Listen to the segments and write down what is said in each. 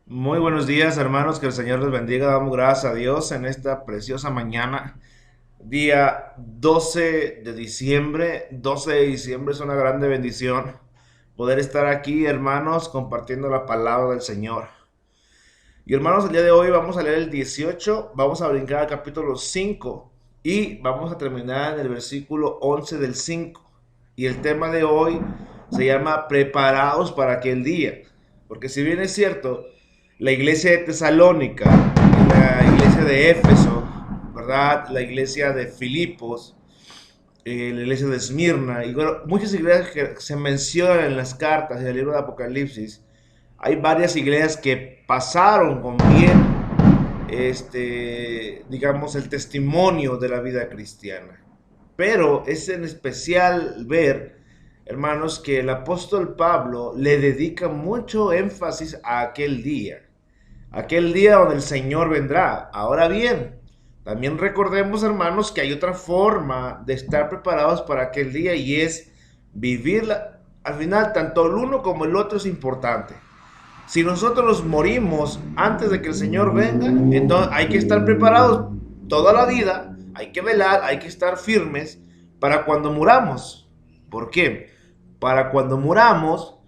Muy buenos días, hermanos, que el Señor les bendiga. Damos gracias a Dios en esta preciosa mañana, día 12 de diciembre. 12 de diciembre es una grande bendición poder estar aquí, hermanos, compartiendo la palabra del Señor. Y hermanos, el día de hoy vamos a leer el 18, vamos a brincar al capítulo 5 y vamos a terminar en el versículo 11 del 5. Y el tema de hoy se llama Preparados para aquel día. Porque si bien es cierto, la iglesia de Tesalónica, la iglesia de Éfeso, ¿verdad? La iglesia de Filipos, la iglesia de Esmirna, y bueno, muchas iglesias que se mencionan en las cartas del libro de Apocalipsis. Hay varias iglesias que pasaron con bien, digamos, el testimonio de la vida cristiana. Pero es en especial ver, hermanos, que el apóstol Pablo le dedica mucho énfasis a aquel día donde el Señor vendrá. Ahora bien, también recordemos, hermanos, que hay otra forma de estar preparados para aquel día y es vivirla. Al final, tanto el uno como el otro es importante. Si nosotros morimos antes de que el Señor venga, entonces hay que estar preparados toda la vida, hay que velar, hay que estar firmes para cuando muramos. ¿Por qué? Para cuando muramos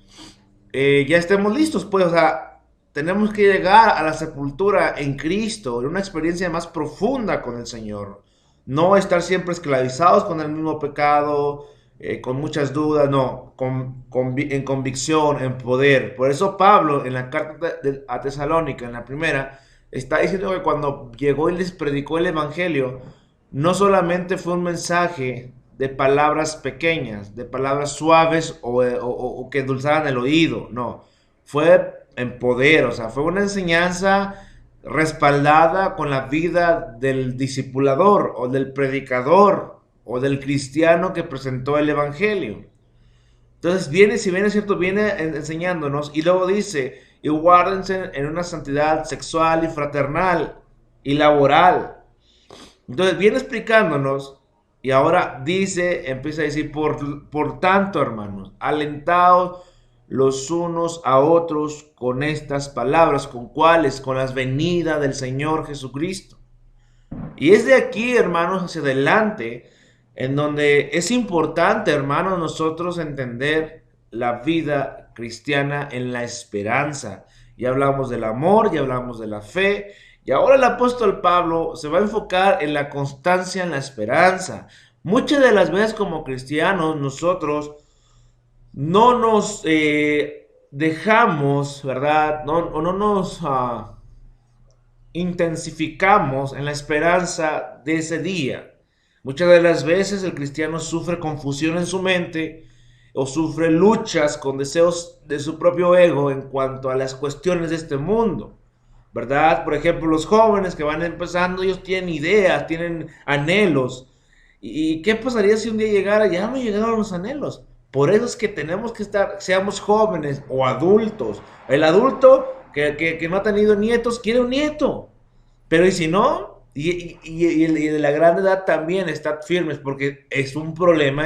ya estemos listos, pues, o sea, tenemos que llegar a la sepultura en Cristo, en una experiencia más profunda con el Señor. No estar siempre esclavizados con el mismo pecado, con muchas dudas, no, en convicción, en poder. Por eso Pablo, en la carta a Tesalónica, en la primera, está diciendo que cuando llegó y les predicó el Evangelio, no solamente fue un mensaje de palabras pequeñas, de palabras suaves o que endulzaran el oído, no, fue en poder, o sea, fue una enseñanza respaldada con la vida del discipulador o del predicador o del cristiano que presentó el evangelio. Entonces viene, si bien es cierto, viene enseñándonos y luego dice, y guárdense en una santidad sexual y fraternal y laboral. Entonces viene explicándonos y ahora dice, empieza a decir, por tanto, hermanos, alentados los unos a otros con estas palabras, ¿con cuáles? Con las venidas del Señor Jesucristo. Y es de aquí, hermanos, hacia adelante, en donde es importante, hermanos, nosotros entender la vida cristiana en la esperanza. Ya hablamos del amor, ya hablamos de la fe, y ahora el apóstol Pablo se va a enfocar en la constancia en la esperanza. Muchas de las veces como cristianos nosotros no nos dejamos, ¿verdad? No nos intensificamos en la esperanza de ese día. Muchas de las veces el cristiano sufre confusión en su mente o sufre luchas con deseos de su propio ego en cuanto a las cuestiones de este mundo, ¿verdad? Por ejemplo, los jóvenes que van empezando, ellos tienen ideas, tienen anhelos. ¿Y qué pasaría si un día llegara, ya no llegaron los anhelos? Por eso es que tenemos que estar, seamos jóvenes o adultos. El adulto que no ha tenido nietos quiere un nieto. Pero y si no, y de la gran edad también estar firmes, porque es un problema,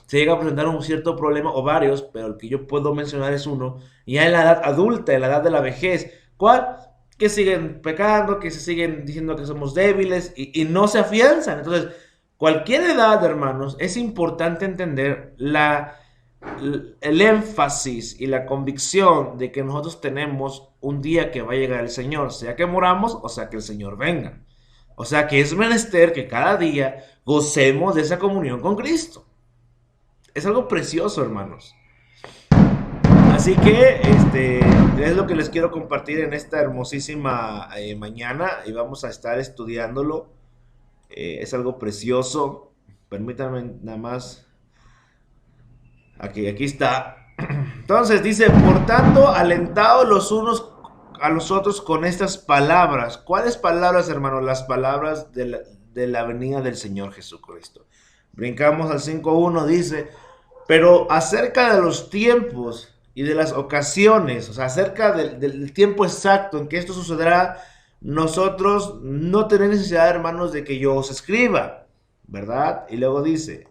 se llega a presentar un cierto problema o varios, pero el que yo puedo mencionar es uno, ya en la edad adulta, en la edad de la vejez. ¿Cuál? Que siguen pecando, que se siguen diciendo que somos débiles y no se afianzan. Entonces, cualquier edad, hermanos, es importante entender el énfasis y la convicción de que nosotros tenemos un día que va a llegar el Señor, sea que moramos o sea que el Señor venga. O sea que es menester que cada día gocemos de esa comunión con Cristo. Es algo precioso, hermanos. Así que es lo que les quiero compartir en esta hermosísima mañana y vamos a estar estudiándolo. Es algo precioso. Permítanme nada más. Aquí está. Entonces dice, por tanto, alentados los unos a los otros con estas palabras. ¿Cuáles palabras, hermano? Las palabras de la venida del Señor Jesucristo. Brincamos al 5.1, dice, pero acerca de los tiempos y de las ocasiones, o sea, acerca del tiempo exacto en que esto sucederá, nosotros no tenemos necesidad, hermanos, de que yo os escriba, ¿verdad? Y luego dice,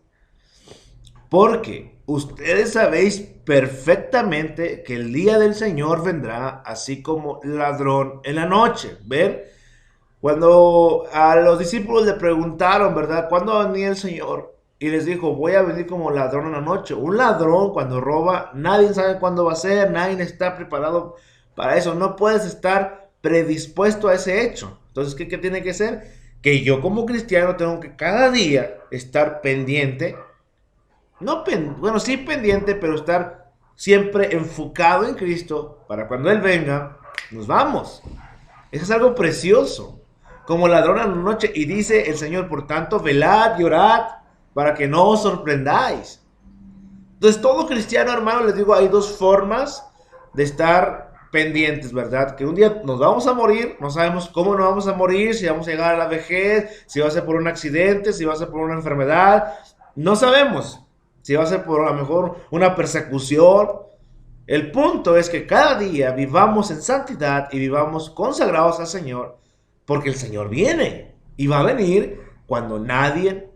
porque ustedes sabéis perfectamente que el día del Señor vendrá así como ladrón en la noche. ¿Ven? Cuando a los discípulos le preguntaron, ¿verdad? ¿Cuándo va a venir el Señor? Y les dijo, voy a venir como ladrón en la noche. Un ladrón cuando roba, nadie sabe cuándo va a ser, nadie está preparado para eso. No puedes estar predispuesto a ese hecho. Entonces, ¿qué tiene que ser? Que yo como cristiano tengo que cada día estar pendiente. No bueno, sí pendiente, pero estar siempre enfocado en Cristo para cuando Él venga, nos vamos. Eso es algo precioso. Como ladrón a la noche. Y dice el Señor, por tanto, velad y orad para que no os sorprendáis. Entonces, todo cristiano, hermano, les digo, hay dos formas de estar pendientes, ¿verdad? Que un día nos vamos a morir, no sabemos cómo nos vamos a morir, si vamos a llegar a la vejez, si va a ser por un accidente, si va a ser por una enfermedad, no sabemos. Si va a ser por a lo mejor una persecución. El punto es que cada día vivamos en santidad y vivamos consagrados al Señor, porque el Señor viene y va a venir cuando nadie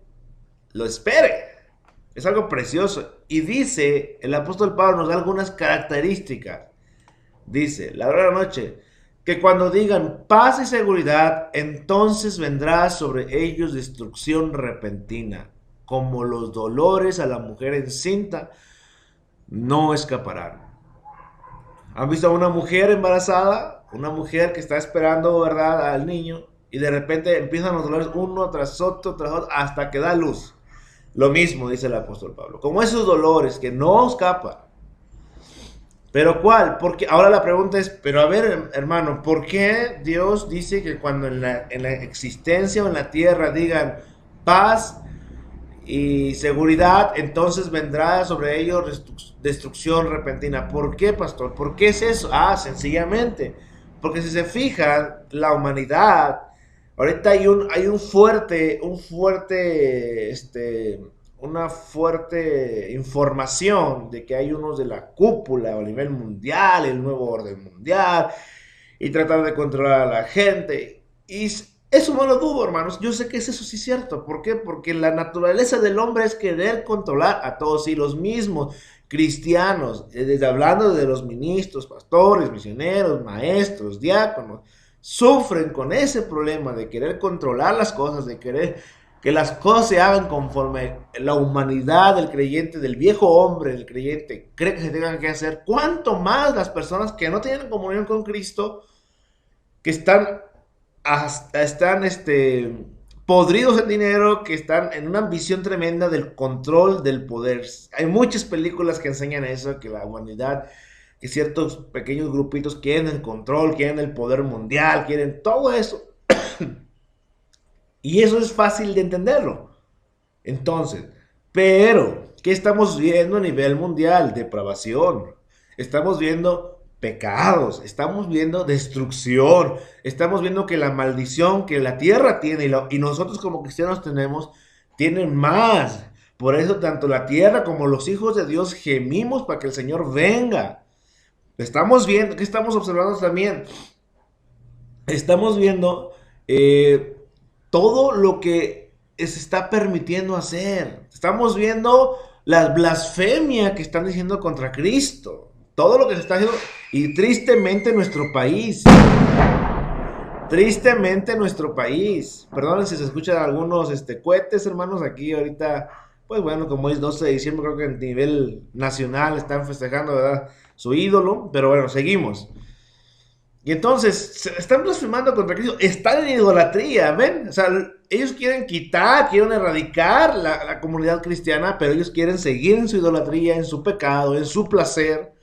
lo espere. Es algo precioso. Y dice, el apóstol Pablo nos da algunas características. Dice, la hora de la noche, que cuando digan paz y seguridad, entonces vendrá sobre ellos destrucción repentina, como los dolores a la mujer encinta, no escaparán. ¿Han visto a una mujer embarazada? Una mujer que está esperando, ¿verdad?, al niño, y de repente empiezan los dolores uno tras otro, hasta que da luz. Lo mismo dice el apóstol Pablo. Como esos dolores que no escapan. ¿Pero cuál? Porque ahora la pregunta es, pero a ver, hermano, ¿por qué Dios dice que cuando en la existencia o en la tierra digan paz y seguridad, entonces vendrá sobre ellos destrucción repentina? ¿Por qué, pastor? ¿Por qué es eso? Sencillamente, porque si se fijan, la humanidad, ahorita hay una fuerte información de que hay unos de la cúpula a nivel mundial, el nuevo orden mundial, y tratar de controlar a la gente. Y eso no lo dudo, hermanos. Yo sé que eso sí es cierto. ¿Por qué? Porque la naturaleza del hombre es querer controlar a todos, y los mismos cristianos, desde hablando de los ministros, pastores, misioneros, maestros, diáconos, sufren con ese problema de querer controlar las cosas, de querer que las cosas se hagan conforme la humanidad del creyente, del viejo hombre, del creyente, cree que se tengan que hacer. Cuanto más las personas que no tienen comunión con Cristo, que están podridos en dinero, que están en una ambición tremenda del control del poder. Hay muchas películas que enseñan eso, que la humanidad, que ciertos pequeños grupitos quieren el control, quieren el poder mundial, quieren todo eso. Y eso es fácil de entenderlo. Entonces, pero, ¿qué estamos viendo a nivel mundial? Depravación. Estamos viendo pecados, estamos viendo destrucción, estamos viendo que la maldición que la tierra tiene y nosotros como cristianos tenemos, tienen más. Por eso tanto la tierra como los hijos de Dios gemimos para que el Señor venga. Estamos viendo, ¿qué estamos observando también? Estamos viendo todo lo que se está permitiendo hacer. Estamos viendo la blasfemia que están diciendo contra Cristo. Todo lo que se está haciendo. Y tristemente nuestro país. Perdonen si se escuchan algunos cohetes, hermanos. Aquí ahorita, pues bueno, como es 12 de diciembre, creo que a nivel nacional están festejando, ¿verdad?, su ídolo. Pero bueno, seguimos. Y entonces, se están blasfemando contra Cristo, están en idolatría, ¿ven? O sea, ellos quieren erradicar la comunidad cristiana, pero ellos quieren seguir en su idolatría, en su pecado, en su placer,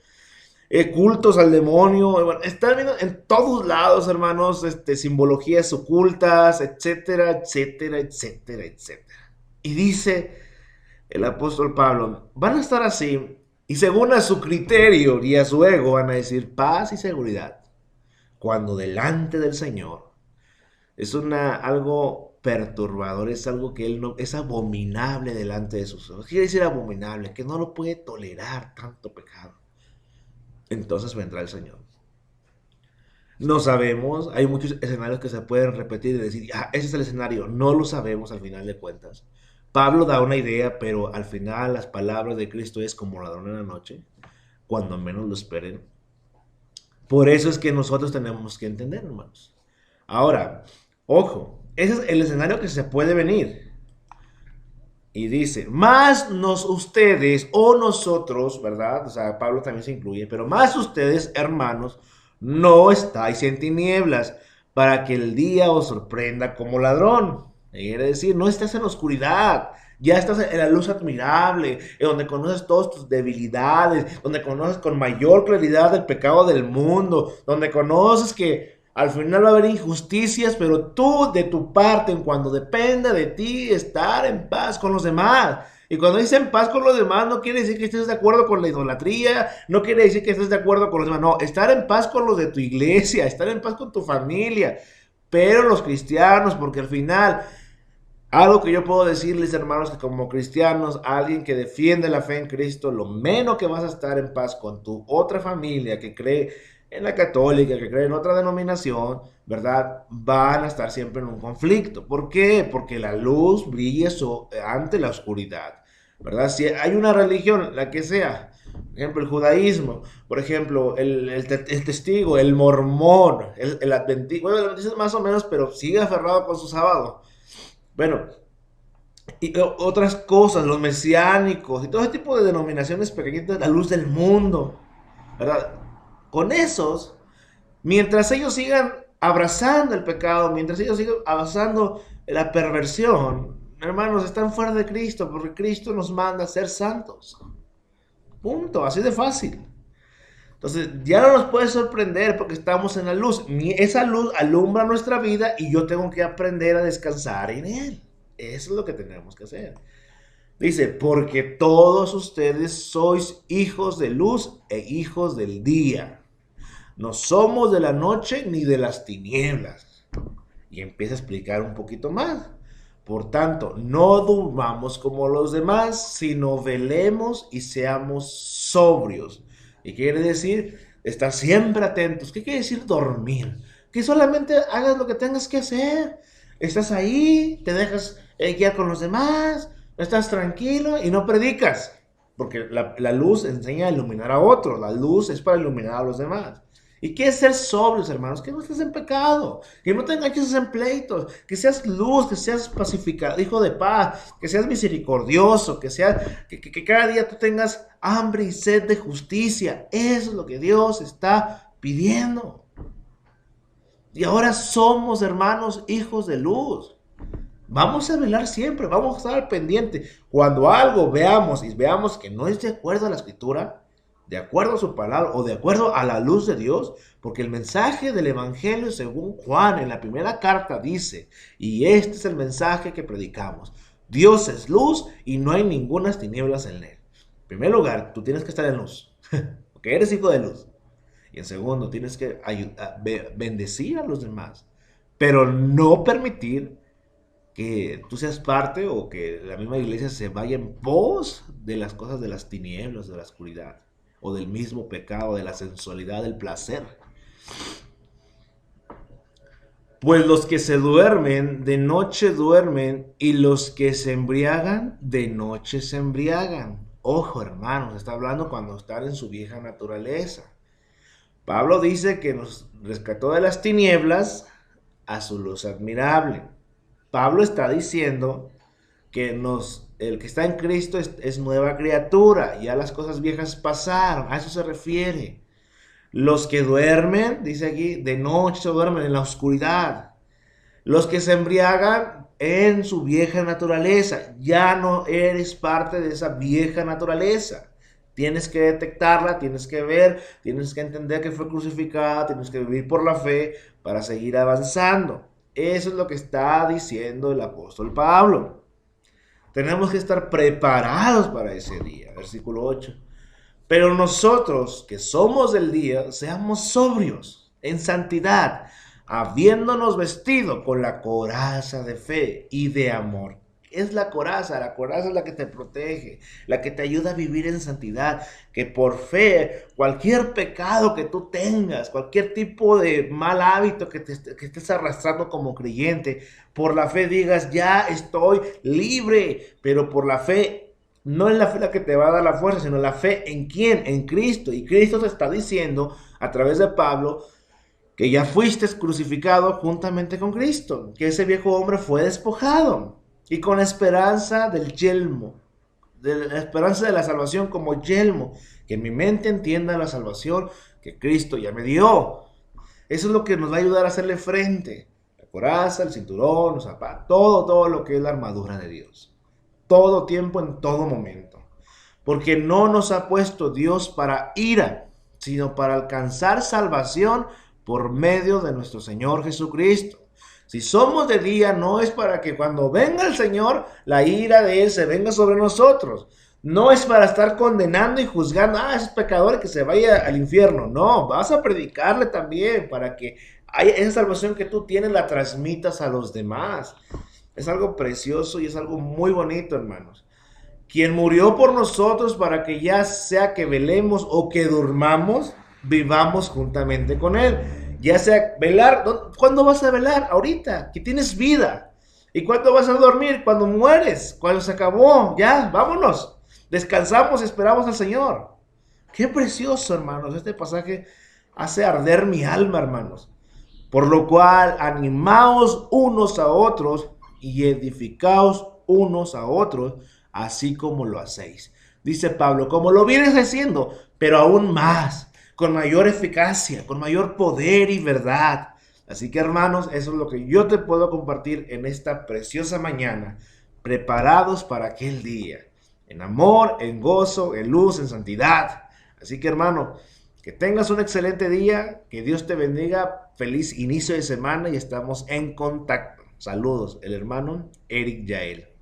cultos al demonio. Bueno, están viendo en todos lados, hermanos, simbologías ocultas, etcétera, etcétera, etcétera, etcétera. Y dice el apóstol Pablo, van a estar así, y según a su criterio y a su ego van a decir paz y seguridad, cuando delante del Señor es algo perturbador, es algo que Él no, es abominable delante de sus ojos. Quiere decir abominable, que no lo puede tolerar tanto pecado. Entonces vendrá el Señor. No sabemos, hay muchos escenarios que se pueden repetir y decir, ese es el escenario. No lo sabemos al final de cuentas. Pablo da una idea, pero al final las palabras de Cristo es como ladrón en la noche. cuando menos lo esperen. Por eso es que nosotros tenemos que entender, hermanos. Ahora, ojo, ese es el escenario que se puede venir. Y dice, más ustedes o nosotros, ¿verdad? O sea, Pablo también se incluye, pero más ustedes, hermanos, no estáis en tinieblas para que el día os sorprenda como ladrón. Quiere decir, no estás en la oscuridad, ya estás en la luz admirable, en donde conoces todas tus debilidades, donde conoces con mayor claridad el pecado del mundo, donde conoces que al final va a haber injusticias, pero tú de tu parte, en cuando dependa de ti, estar en paz con los demás. Y cuando dice en paz con los demás, no quiere decir que estés de acuerdo con la idolatría, no quiere decir que estés de acuerdo con los demás, no, estar en paz con los de tu iglesia, estar en paz con tu familia, pero los cristianos, porque al final, algo que yo puedo decirles, hermanos, que como cristianos, alguien que defiende la fe en Cristo, lo menos que vas a estar en paz con tu otra familia que cree en la católica, que cree en otra denominación, ¿verdad? Van a estar siempre en un conflicto. ¿Por qué? Porque la luz brilla ante la oscuridad, ¿verdad? Si hay una religión, la que sea, por ejemplo, el judaísmo, por ejemplo, el testigo, el mormón, el adventista, bueno, el adventista más o menos, pero sigue aferrado con su sábado. Bueno, y otras cosas, los mesiánicos y todo ese tipo de denominaciones pequeñitas, la luz del mundo, ¿verdad? Con esos, mientras ellos sigan abrazando el pecado, mientras ellos sigan abrazando la perversión, hermanos, están fuera de Cristo, porque Cristo nos manda a ser santos. Punto, así de fácil. Entonces, ya no nos puede sorprender porque estamos en la luz. Esa luz alumbra nuestra vida y yo tengo que aprender a descansar en él. Eso es lo que tenemos que hacer. Dice, porque todos ustedes sois hijos de luz e hijos del día. No somos de la noche ni de las tinieblas. Y empieza a explicar un poquito más. Por tanto, no durmamos como los demás, sino velemos y seamos sobrios. ¿Y qué quiere decir? Estar siempre atentos. ¿Qué quiere decir dormir? Que solamente hagas lo que tengas que hacer. Estás ahí, te dejas guiar con los demás, estás tranquilo y no predicas. Porque la luz enseña a iluminar a otros. La luz es para iluminar a los demás. ¿Y qué es ser sobrios, hermanos? Que no estés en pecado, que no te enganches en pleitos, que seas luz, que seas pacificado, hijo de paz, que seas misericordioso, que cada día tú tengas hambre y sed de justicia. Eso es lo que Dios está pidiendo. Y ahora somos, hermanos, hijos de luz. Vamos a velar siempre, vamos a estar al pendiente. Cuando algo veamos y veamos que no es de acuerdo a la escritura, de acuerdo a su palabra o de acuerdo a la luz de Dios, porque el mensaje del Evangelio según Juan en la primera carta dice, y este es el mensaje que predicamos, Dios es luz y no hay ninguna tinieblas en él. En primer lugar, tú tienes que estar en luz, porque eres hijo de luz. Y en segundo, tienes que bendecir a los demás, pero no permitir que tú seas parte o que la misma iglesia se vaya en pos de las cosas de las tinieblas, de la oscuridad, o del mismo pecado, de la sensualidad, del placer. Pues los que se duermen, de noche duermen, y los que se embriagan, de noche se embriagan. Ojo, hermanos, está hablando cuando están en su vieja naturaleza. Pablo dice que nos rescató de las tinieblas a su luz admirable. Pablo está diciendo que el que está en Cristo es nueva criatura, ya las cosas viejas pasaron, a eso se refiere. Los que duermen, dice aquí, de noche se duermen en la oscuridad. Los que se embriagan en su vieja naturaleza, ya no eres parte de esa vieja naturaleza. Tienes que detectarla, tienes que ver, tienes que entender que fue crucificada, tienes que vivir por la fe para seguir avanzando. Eso es lo que está diciendo el apóstol Pablo. Tenemos que estar preparados para ese día. Versículo 8. Pero nosotros que somos del día, seamos sobrios en santidad, habiéndonos vestido con la coraza de fe y de amor. Es la coraza es la que te protege, la que te ayuda a vivir en santidad, que por fe, cualquier pecado que tú tengas, cualquier tipo de mal hábito que estés arrastrando como creyente, por la fe digas, ya estoy libre, pero por la fe No es la fe la que te va a dar la fuerza, sino la fe en quién, en Cristo. Y Cristo te está diciendo a través de Pablo que ya fuiste crucificado juntamente con Cristo, que ese viejo hombre fue despojado y con esperanza del yelmo, de la esperanza de la salvación como yelmo, que mi mente entienda la salvación que Cristo ya me dio. Eso es lo que nos va a ayudar a hacerle frente. La coraza, el cinturón, los zapatos, todo lo que es la armadura de Dios. Todo tiempo, en todo momento. Porque no nos ha puesto Dios para ira, sino para alcanzar salvación por medio de nuestro Señor Jesucristo. Si somos de día, no es para que cuando venga el Señor, la ira de Él se venga sobre nosotros. No es para estar condenando y juzgando, ese pecador que se vaya al infierno. No, vas a predicarle también para que esa salvación que tú tienes la transmitas a los demás. Es algo precioso y es algo muy bonito, hermanos. Quien murió por nosotros para que ya sea que velemos o que durmamos, vivamos juntamente con Él. Ya sea velar, ¿cuándo vas a velar? Ahorita, que tienes vida. ¿Y cuándo vas a dormir? Cuando mueres, cuando se acabó, ya, vámonos. Descansamos y esperamos al Señor. Qué precioso, hermanos. Este pasaje hace arder mi alma, hermanos. Por lo cual, animaos unos a otros y edificaos unos a otros, así como lo hacéis. Dice Pablo, como lo vienes haciendo, pero aún más, con mayor eficacia, con mayor poder y verdad. Así que, hermanos, eso es lo que yo te puedo compartir en esta preciosa mañana, preparados para aquel día, en amor, en gozo, en luz, en santidad. Así que, hermano, que tengas un excelente día, que Dios te bendiga, feliz inicio de semana y estamos en contacto. Saludos, el hermano Eric Yael.